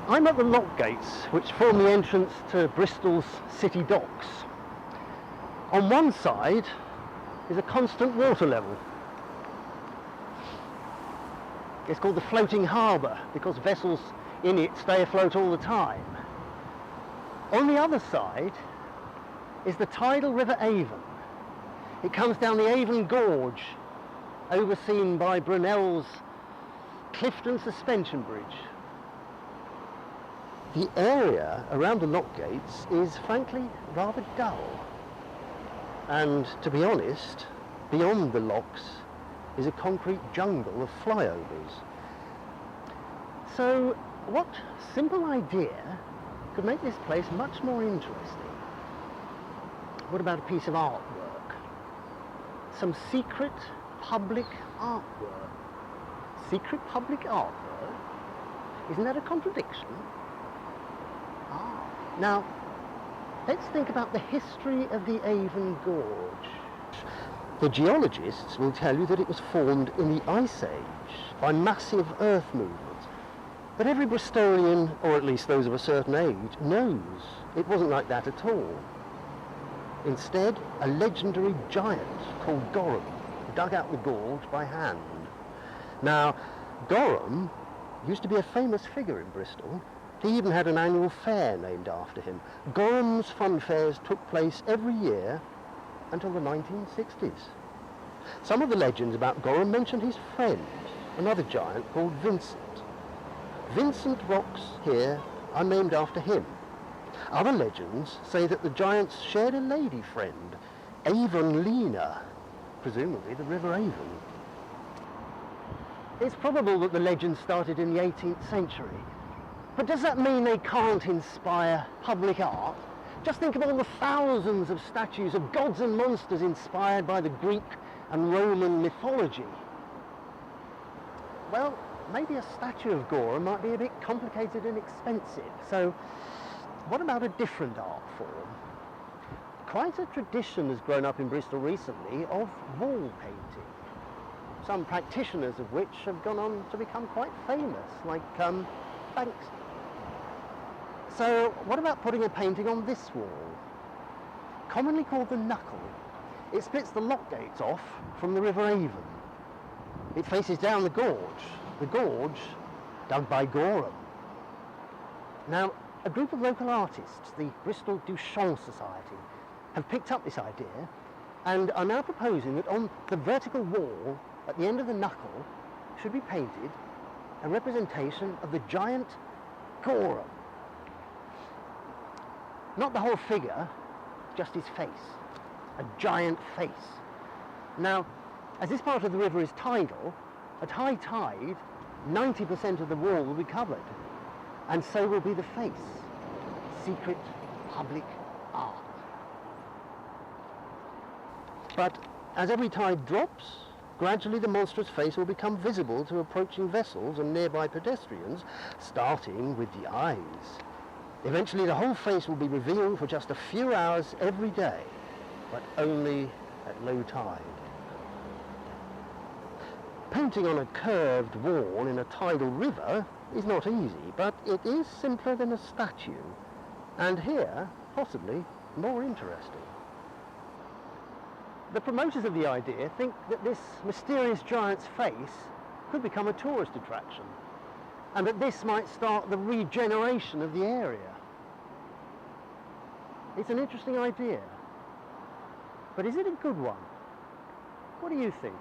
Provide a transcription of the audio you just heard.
I'm at the lock gates which form the entrance to Bristol's city docks. On one side is a constant water level. It's called the floating harbour because vessels in it stay afloat all the time. On the other side is the tidal River Avon. It comes down the Avon Gorge, overseen by Brunel's Clifton Suspension Bridge. The area around the lock gates is frankly rather dull. And to be honest, beyond the locks is a concrete jungle of flyovers. So what simple idea could make this place much more interesting? What about a piece of artwork? Some secret public artwork. Secret public artwork? Isn't that a contradiction? Now, let's think about the history of the Avon Gorge. The geologists will tell you that it was formed in the Ice Age by massive earth movements. But every Bristolian, or at least those of a certain age, knows it wasn't like that at all. Instead, a legendary giant called Gorham dug out the gorge by hand. Now, Gorham used to be a famous figure in Bristol. He even had an annual fair named after him. Gorham's fun fairs took place every year until the 1960s. Some of the legends about Gorham mention his friend, another giant called Vincent. Vincent rocks here are named after him. Other legends say that the giants shared a lady friend, Avonlina, presumably the River Avon. It's probable that the legend started in the 18th century. But does that mean they can't inspire public art? Just think of all the thousands of statues of gods and monsters inspired by the Greek and Roman mythology. Well, maybe a statue of Gorham might be a bit complicated and expensive. So what about a different art form? Quite a tradition has grown up in Bristol recently of wall painting. Some practitioners of which have gone on to become quite famous, like Banksy. So what about putting a painting on this wall? Commonly called the Knuckle. It splits the lock gates off from the River Avon. It faces down the gorge dug by Gorham. Now, a group of local artists, the Bristol Duchamp Society, have picked up this idea and are now proposing that on the vertical wall at the end of the Knuckle should be painted a representation of the giant Gorham. Not the whole figure, just his face. A giant face. Now, as this part of the river is tidal, at high tide, 90% of the wall will be covered. And so will be the face. Secret public art. But as every tide drops, gradually the monstrous face will become visible to approaching vessels and nearby pedestrians, starting with the eyes. Eventually the whole face will be revealed for just a few hours every day, but only at low tide. Painting on a curved wall in a tidal river is not easy, but it is simpler than a statue, and here, possibly, more interesting. The promoters of the idea think that this mysterious giant's face could become a tourist attraction, and that this might start the regeneration of the area. It's an interesting idea, but is it a good one? What do you think?